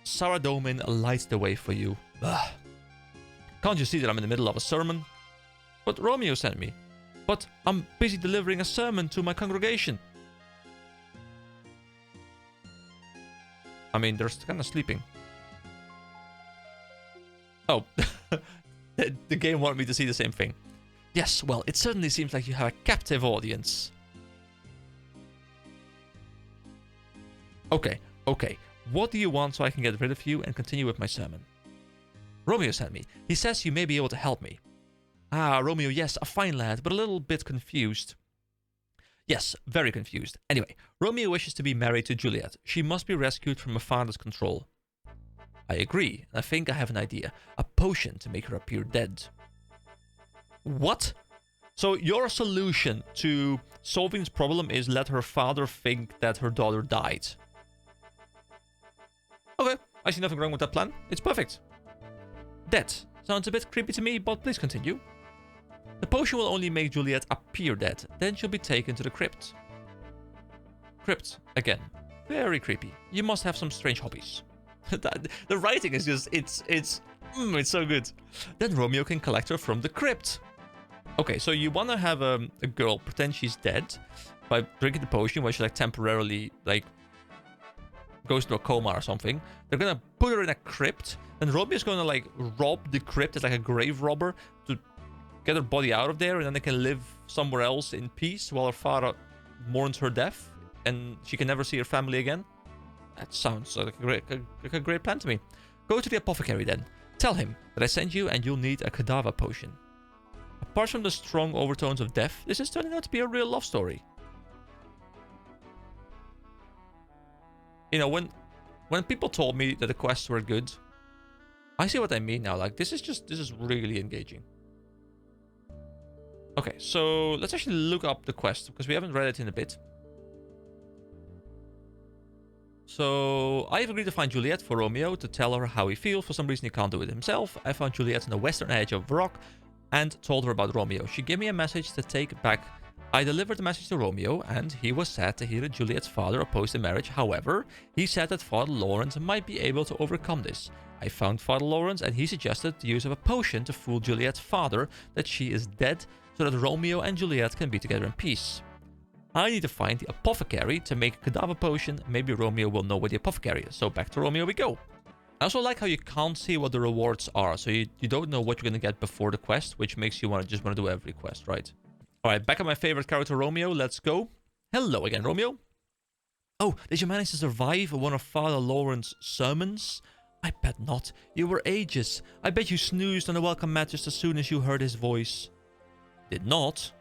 Saradomin light the way for you. Ugh. Can't you see that I'm in the middle of a sermon? But Romeo sent me. But I'm busy delivering a sermon to my congregation. I mean, they're kind of sleeping. Oh, the game wanted me to see the same thing. Yes, well, it certainly seems like you have a captive audience. Okay. What do you want so I can get rid of you and continue with my sermon? Romeo sent me. He says you may be able to help me. Ah, Romeo, yes, a fine lad, but a little bit confused. Yes, very confused. Anyway, Romeo wishes to be married to Juliet. She must be rescued from her father's control. I agree, and I think I have an idea. A potion to make her appear dead. What? So your solution to solving this problem is let her father think that her daughter died. Okay, I see nothing wrong with that plan. It's perfect. Dead. Sounds a bit creepy to me, but please continue. The potion will only make Juliet appear dead. Then she'll be taken to the crypt. Crypt, again. Very creepy. You must have some strange hobbies. The writing is just, it's so good. Then Romeo can collect her from the crypt. Okay, so you want to have a girl pretend she's dead by drinking the potion where she like temporarily like goes into a coma or something. They're gonna put her in a crypt. And Romeo's gonna like rob the crypt as like a grave robber to get her body out of there, and then they can live somewhere else in peace while her father mourns her death and she can never see her family again. That sounds like a great plan to me. Go to the apothecary then. Tell him that I sent you and you'll need a cadaver potion. Apart from the strong overtones of death, this is turning out to be a real love story. You know, when people told me that the quests were good, I see what I mean now. Like, this is really engaging. Okay, so let's actually look up the quest, because we haven't read it in a bit. So, I have agreed to find Juliet for Romeo to tell her how he feels. For some reason, he can't do it himself. I found Juliet on the western edge of rock. and told her about Romeo. She gave me a message to take back. I delivered the message to Romeo, and he was sad to hear that Juliet's father opposed the marriage. However, he said that Father Lawrence might be able to overcome this. I found Father Lawrence, and he suggested the use of a potion to fool Juliet's father that she is dead, so that Romeo and Juliet can be together in peace. I need to find the apothecary to make a cadaver potion. Maybe Romeo will know where the apothecary is. So back to Romeo we go. I also like how you can't see what the rewards are, so you don't know what you're going to get before the quest, which makes you just want to do every quest, right? Alright, back at my favorite character, Romeo. Let's go. Hello again, Romeo. Oh, did you manage to survive one of Father Lawrence's sermons? I bet not. You were ages. I bet you snoozed on the welcome mat just as soon as you heard his voice. Did not?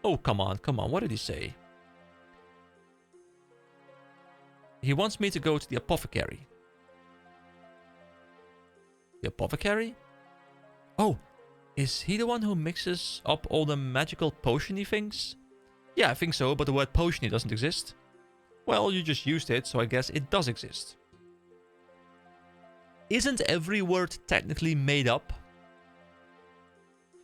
Oh, come on, come on. What did he say? He wants me to go to the apothecary. The apothecary? Oh, is he the one who mixes up all the magical potion-y things? Yeah, I think so, but the word potion-y doesn't exist. Well, you just used it, so I guess it does exist. Isn't every word technically made up?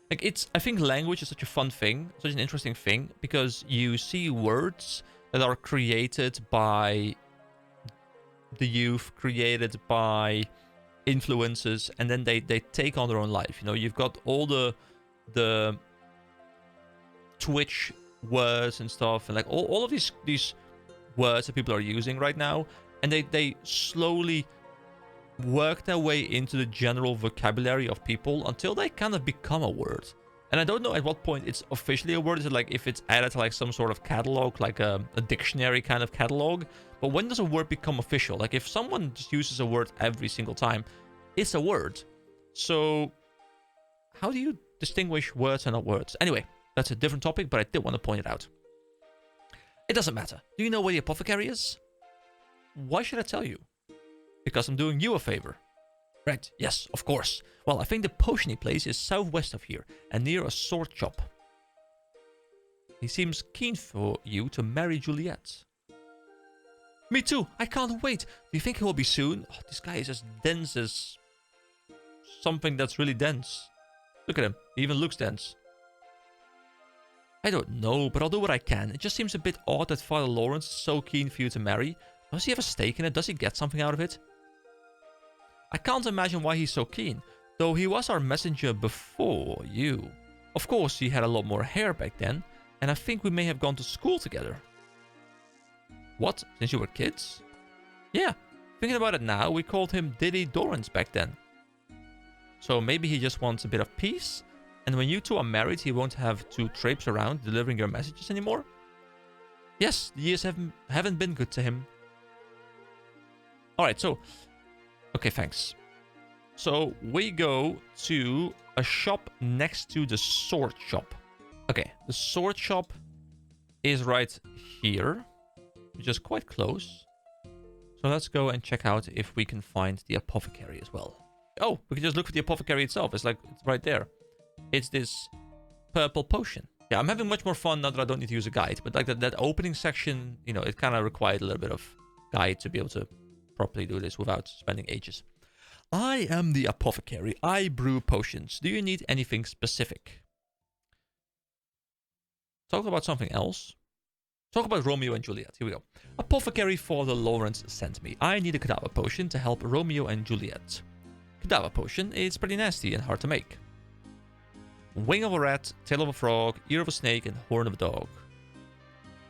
Like, I think language is such a fun thing, such an interesting thing, because you see words that are created by the youth, created by influences, and then they take on their own life. You know, you've got all the Twitch words and stuff, and like all of these words that people are using right now, and they slowly work their way into the general vocabulary of people until they kind of become a word. And I don't know at what point it's officially a word. Is it like if it's added to like some sort of catalog, like a dictionary kind of catalog? But when does a word become official? Like if someone just uses a word every single time, it's a word. So how do you distinguish words and not words? Anyway, that's a different topic, but I did want to point it out. It doesn't matter. Do you know where the apothecary is? Why should I tell you? Because I'm doing you a favor. Right, yes, of course. Well, I think the potion-y place is southwest of here and near a sword shop. He seems keen for you to marry Juliet. Me too, I can't wait. Do you think he will be soon? Oh, this guy is as dense as something that's really dense. Look at him, he even looks dense. I don't know, but I'll do what I can. It just seems a bit odd that Father Lawrence is so keen for you to marry. Does he have a stake in it? Does he get something out of it? I can't imagine why he's so keen, though he was our messenger before you. Of course, he had a lot more hair back then, and I think we may have gone to school together. What? Since you were kids? Yeah, thinking about it now, we called him Diddy Dorrance back then. So maybe he just wants a bit of peace, and when you two are married, he won't have to traipse around delivering your messages anymore? Yes, the years haven't been good to him. Alright, so... Okay, thanks. So, we go to a shop next to the sword shop. Okay, the sword shop is right here, which is quite close. So let's go and check out if we can find the apothecary as well. Oh, we can just look for the apothecary itself. It's like, it's right there. It's this purple potion. Yeah, I'm having much more fun now that I don't need to use a guide. But like that opening section, you know, it kind of required a little bit of guide to be able to properly do this without spending ages. I am the apothecary. I brew potions. Do you need anything specific? Talk about something else. Talk about Romeo and Juliet. Here we go. Apothecary Father Lawrence sent me. I need a cadaver potion to help Romeo and Juliet. Cadaver potion is pretty nasty and hard to make. Wing of a rat, tail of a frog, ear of a snake, and horn of a dog.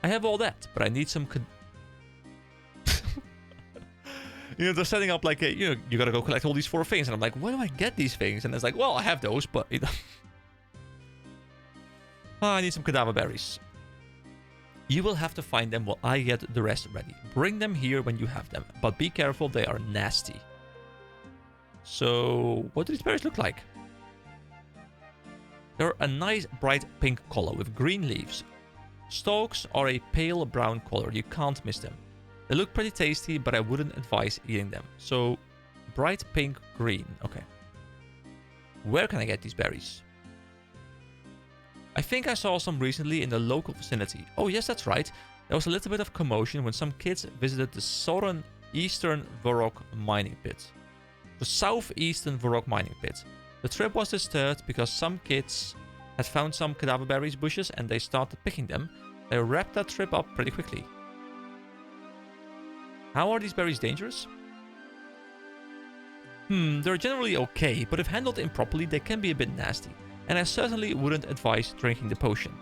I have all that, but I need some... You know, they're setting up like a, you know, you gotta go collect all these 4 things. And I'm like, where do I get these things? And it's like, well, I have those, but, you know. I need some cadaver berries. You will have to find them while I get the rest ready. Bring them here when you have them, but be careful, they are nasty. So, what do these berries look like? They're a nice bright pink color with green leaves. Stalks are a pale brown color, you can't miss them. They look pretty tasty, but I wouldn't advise eating them. So, bright pink green. Okay. Where can I get these berries? I think I saw some recently in the local vicinity. Oh, yes, that's right. There was a little bit of commotion when some kids visited the southeastern Varrock mining pit. The southeastern Varrock mining pit. The trip was disturbed because some kids had found some cadaver berries bushes and they started picking them. They wrapped that trip up pretty quickly. How are these berries dangerous? They're generally okay, but if handled improperly, they can be a bit nasty. And I certainly wouldn't advise drinking the potion.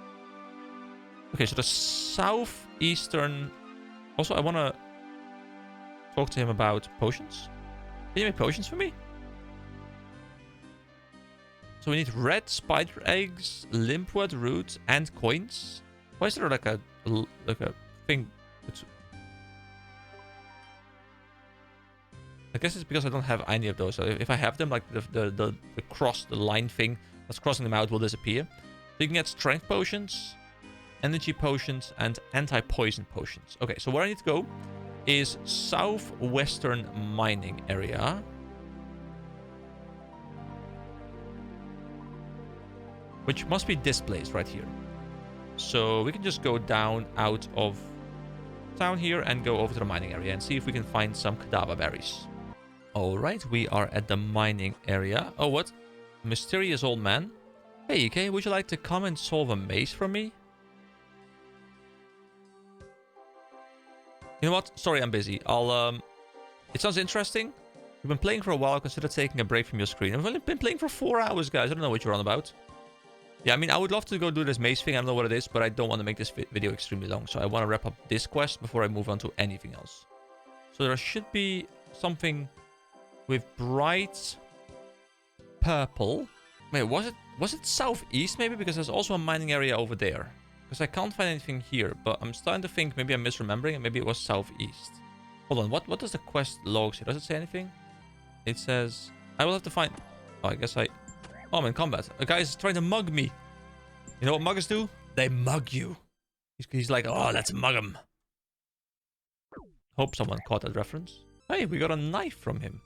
Okay, so the southeastern... Also, I want to talk to him about potions. Can you make potions for me? So we need red spider eggs, limpwood root, and coins. Why is there like a thing? I guess it's because I don't have any of those. So if I have them, like the cross, the line thing that's crossing them out will disappear. So you can get strength potions, energy potions, and anti-poison potions. Okay, so where I need to go is southwestern mining area. Which must be this place right here. So we can just go down out of town here and go over to the mining area and see if we can find some cadaver berries. Alright, we are at the mining area. Oh, what? Mysterious old man. Hey, UK, would you like to come and solve a maze for me? You know what? Sorry, I'm busy. It sounds interesting. You've been playing for a while. Consider taking a break from your screen. I've only been playing for 4 hours, guys. I don't know what you're on about. Yeah, I mean, I would love to go do this maze thing. I don't know what it is, but I don't want to make this video extremely long. So I want to wrap up this quest before I move on to anything else. So there should be something with bright purple. Wait, was it southeast maybe? Because there's also a mining area over there. Because I can't find anything here, but I'm starting to think maybe I'm misremembering and maybe it was southeast. Hold on, what does the quest log say? Does it say anything? It says, I will have to find... Oh, I guess I... Oh, I'm in combat. A guy is trying to mug me. You know what muggers do? They mug you. He's like, oh, let's mug him. Hope someone caught that reference. Hey, we got a knife from him.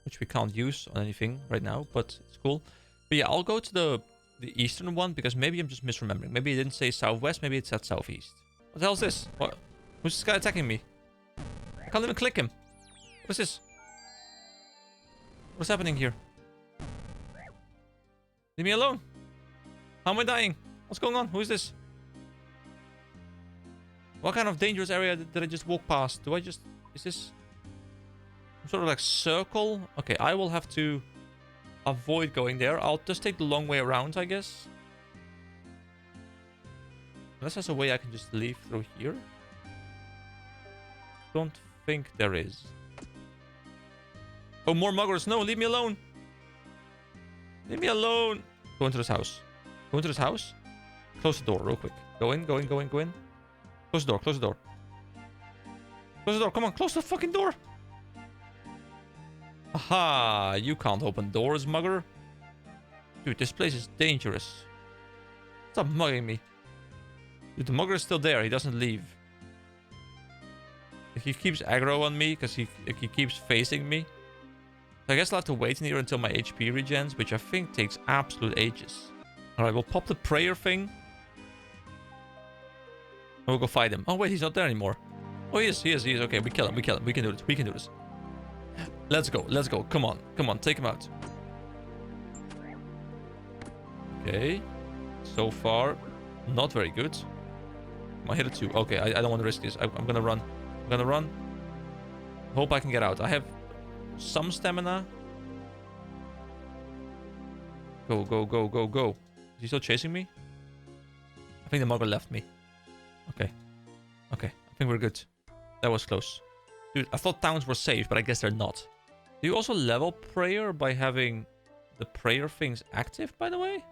Which we can't use on anything right now, but it's cool. But yeah, I'll go to the eastern one because maybe I'm just misremembering. Maybe it didn't say southwest, maybe it said southeast. What the hell is this? What? Who's this guy attacking me? I can't even click him. What's this? What's happening here? Leave me alone. How am I dying? What's going on? Who is this? What kind of dangerous area did I just walk past? Do I just... Is this... some sort of like circle? Okay, I will have to avoid going there. I'll just take the long way around, I guess. Unless there's a way I can just leave through here. Don't think there is. Oh, more muggers. No, leave me alone. Leave me alone. Go into this house. Go into this house. Close the door real quick. Go in, go in, go in, go in. Close the door, close the door. Close the door, come on, close the fucking door. Aha, you can't open doors, mugger. Dude, this place is dangerous. Stop mugging me. Dude, the mugger is still there, he doesn't leave. He keeps aggro on me because he keeps facing me. So I guess I'll have to wait in here until my HP regens, which I think takes absolute ages. Alright, we'll pop the prayer thing. And we'll go fight him. Oh wait, he's not there anymore. Oh, he is. Okay, we kill him, we can do this, we can do this. Let's go, come on, take him out. Okay. So far, not very good. I hit it too. Okay, I don't want to risk this. I'm gonna run. Hope I can get out. I have some stamina. Go. Is he still chasing me? I think the mugger left me. Okay. I think we're good. That was close. Dude, I thought towns were safe, but I guess they're not. Do you also level prayer by having the prayer things active, by the way?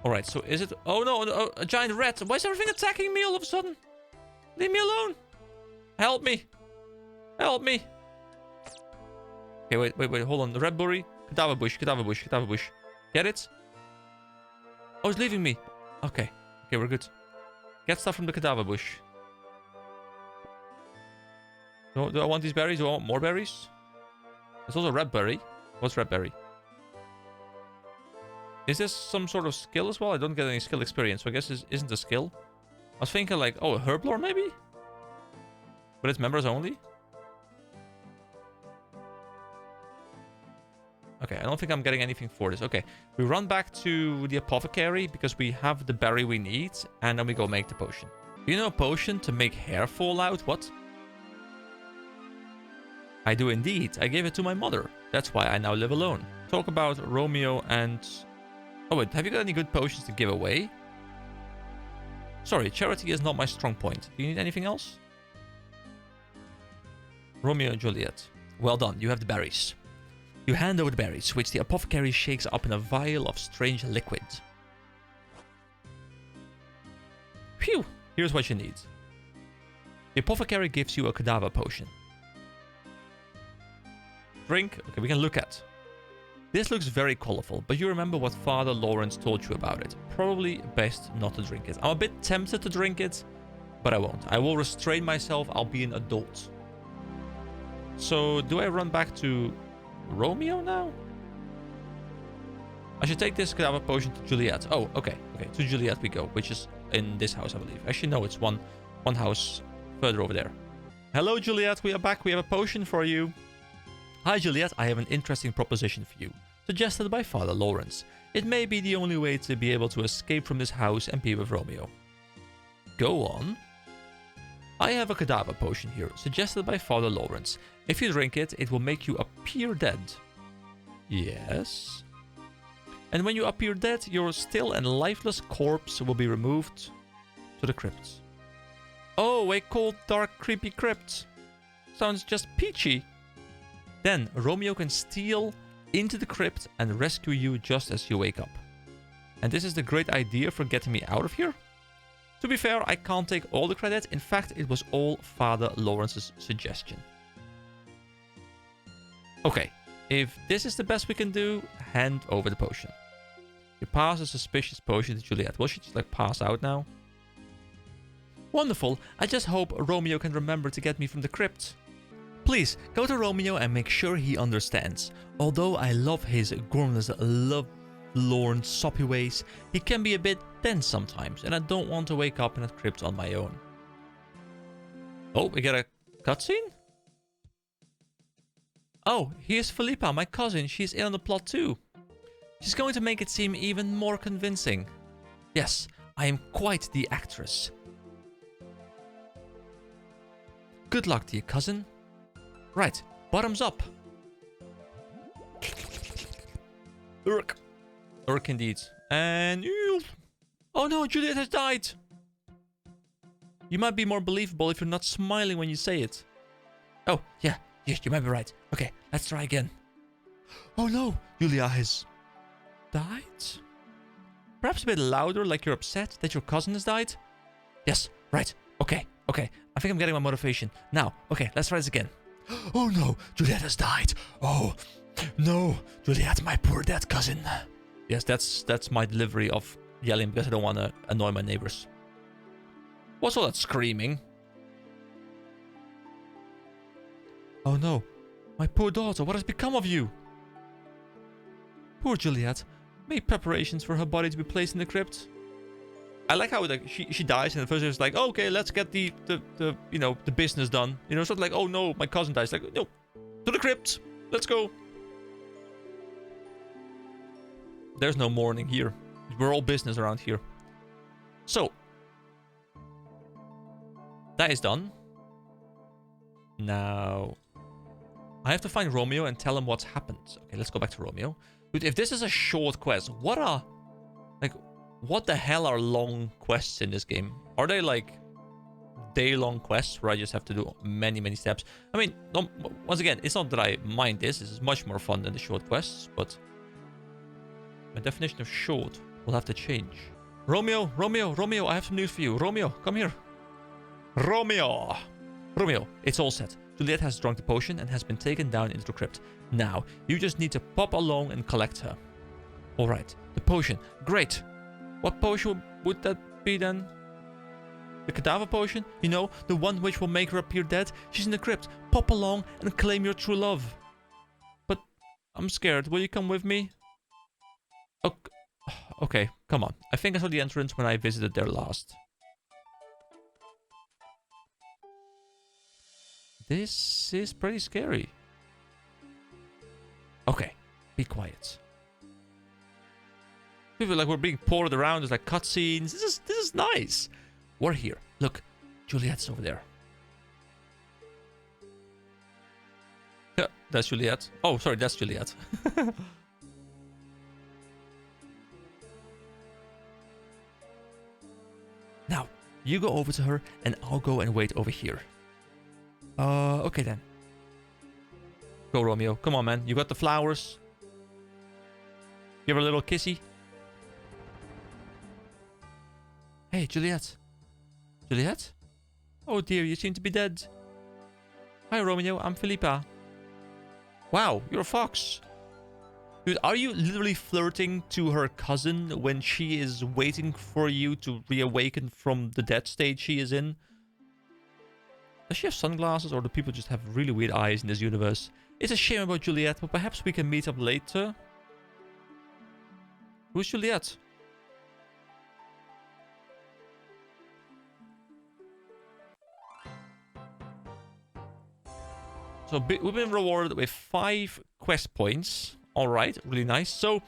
Alright, so is it... Oh no, a giant rat. Why is everything attacking me all of a sudden? Leave me alone. Help me. Okay, wait, hold on. The red berry. Cadaver bush. Get it? Oh, it's leaving me. Okay, we're good. Get stuff from the cadaver bush. Do I want these berries? Do I want more berries? There's also red berry. What's red berry? Is this some sort of skill as well? I don't get any skill experience, so I guess this isn't a skill. I was thinking like, oh, a herb lore maybe? But it's members only? Okay, I don't think I'm getting anything for this. Okay, we run back to the apothecary because we have the berry we need, and then we go make the potion. Do you know a potion to make hair fall out? What? I do indeed. I gave it to my mother. That's why I now live alone. Talk about Romeo and... Oh wait, have you got any good potions to give away? Sorry, charity is not my strong point. Do you need anything else? Romeo and Juliet. Well done, you have the berries. You hand over the berries, which the apothecary shakes up in a vial of strange liquid. Phew! Here's what you need. The apothecary gives you a cadaver potion. Drink. Okay, we can look at. This looks very colorful, but you remember what Father Lawrence told you about it. Probably best not to drink it. I'm a bit tempted to drink it, but I won't. I will restrain myself. I'll be an adult. So, do I run back to Romeo now? I should take this cadaver potion to Juliet. Oh, okay. Okay, to Juliet we go, which is in this house, I believe. Actually, no, it's one house further over there. Hello, Juliet. We are back. We have a potion for you. Hi, Juliet. I have an interesting proposition for you, suggested by Father Lawrence. It may be the only way to be able to escape from this house and be with Romeo. Go on. I have a cadaver potion here, suggested by Father Lawrence. If you drink it, it will make you appear dead. Yes. And when you appear dead, your still and lifeless corpse will be removed to the crypt. Oh, a cold, dark, creepy crypt. Sounds just peachy. Then Romeo can steal into the crypt and rescue you just as you wake up. And this is the great idea for getting me out of here? To be fair, I can't take all the credit. In fact, it was all Father Lawrence's suggestion. Okay, if this is the best we can do, hand over the potion. You pass a suspicious potion to Juliet. Will she just like pass out now? Wonderful. I just hope Romeo can remember to get me from the crypt. Please, go to Romeo and make sure he understands. Although I love his gormless, love-lorn, soppy ways, he can be a bit tense sometimes, and I don't want to wake up in a crypt on my own. Oh, we get a cutscene? Oh, here's Philippa, my cousin. She's in on the plot too. She's going to make it seem even more convincing. Yes, I am quite the actress. Good luck to you, cousin. Right, bottoms up. Urk. Urk indeed. And... Oh no, Juliet has died. You might be more believable if you're not smiling when you say it. Oh, yeah, you might be right. Okay, let's try again. Oh no, Julia has died? Perhaps a bit louder, like you're upset that your cousin has died? Yes, right. Okay. I think I'm getting my motivation. Now, okay, let's try this again. Oh no, Juliet has died. Oh, no, Juliet, my poor dead cousin. Yes, that's my delivery of yelling because I don't want to annoy my neighbors. What's all that screaming? Oh no, my poor daughter, what has become of you? Poor Juliet. Make preparations for her body to be placed in the crypt. I like how like she dies and the first it's like, oh, okay, let's get the you know, the business done. You know, it's not like, oh no, my cousin dies. Like, no, to the crypt. Let's go. There's no mourning here. We're all business around here. So that is done. Now I have to find Romeo and tell him what's happened. Okay, let's go back to Romeo. Dude, if this is a short quest, what the hell are long quests in this game? Are they like day-long quests where I just have to do many steps? I mean, once again, it's not that I mind this. This is much more fun than the short quests, but my definition of short will have to change. Romeo, I have some news for you. Romeo, come here. Romeo, it's all set. Juliet has drunk the potion and has been taken down into the crypt. Now, you just need to pop along and collect her. Alright, the potion. Great. What potion would that be then? The cadaver potion? You know, the one which will make her appear dead? She's in the crypt. Pop along and claim your true love. But I'm scared. Will you come with me? Okay, come on. I think I saw the entrance when I visited there last. This is pretty scary. Okay. Be quiet. People like we're being poured around. There's like cutscenes. This is nice. We're here. Look, Juliet's over there. Yeah, that's Juliet. Oh, sorry, that's Juliet. Now, you go over to her, and I'll go and wait over here. Okay then. Go, Romeo. Come on, man. You got the flowers. Give her a little kissy. Hey, Juliet. Juliet? Oh dear, you seem to be dead. Hi, Romeo. I'm Philippa. Wow, you're a fox. Dude, are you literally flirting to her cousin when she is waiting for you to reawaken from the dead state she is in? Does she have sunglasses, or do people just have really weird eyes in this universe? It's a shame about Juliet, but perhaps we can meet up later. Who's Juliet? So we've been rewarded with 5 quest points. Alright, really nice. So,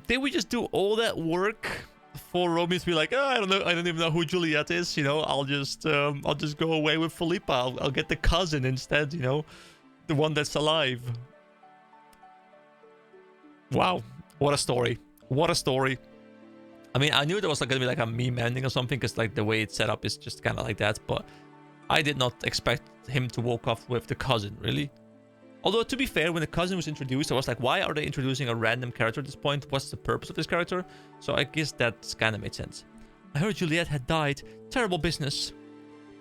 did we just do all that work for Romeo to be like, oh, I don't know, I don't even know who Juliet is, you know, I'll just go away with Philippa. I'll get the cousin instead, you know, the one that's alive. Wow, what a story. What a story. I mean, I knew there was like gonna be like a meme ending or something, because like the way it's set up is just kind of like that, but I did not expect him to walk off with the cousin, really. Although, to be fair, when the cousin was introduced, I was like, why are they introducing a random character at this point? What's the purpose of this character? So I guess that kind of made sense. I heard Juliet had died. Terrible business.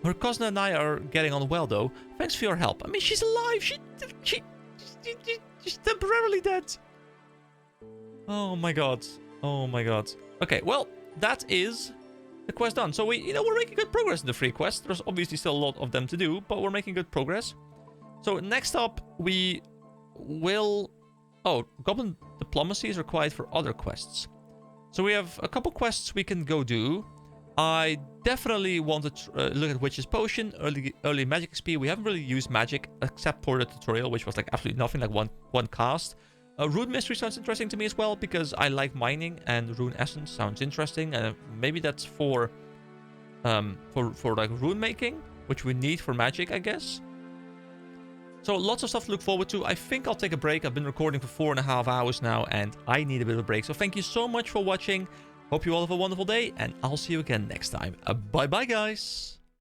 Her cousin and I are getting on well, though. Thanks for your help. I mean, she's alive. She's temporarily dead. Oh my god. Oh my god. Okay, well, that is the quest done. So we're making good progress in the free quest. There's obviously still a lot of them to do, but we're making good progress. So next up, we will... Oh, Goblin Diplomacy is required for other quests. So we have a couple quests we can go do. I definitely want to look at Witch's Potion, early magic XP. We haven't really used magic except for the tutorial, which was like absolutely nothing, like one cast. Rune Mystery sounds interesting to me as well, because I like mining, and Rune Essence sounds interesting. And maybe that's for like rune making, which we need for magic, I guess. So lots of stuff to look forward to. I think I'll take a break. I've been recording for 4.5 hours now, and I need a bit of a break. So thank you so much for watching. Hope you all have a wonderful day, and I'll see you again next time. Bye-bye, guys.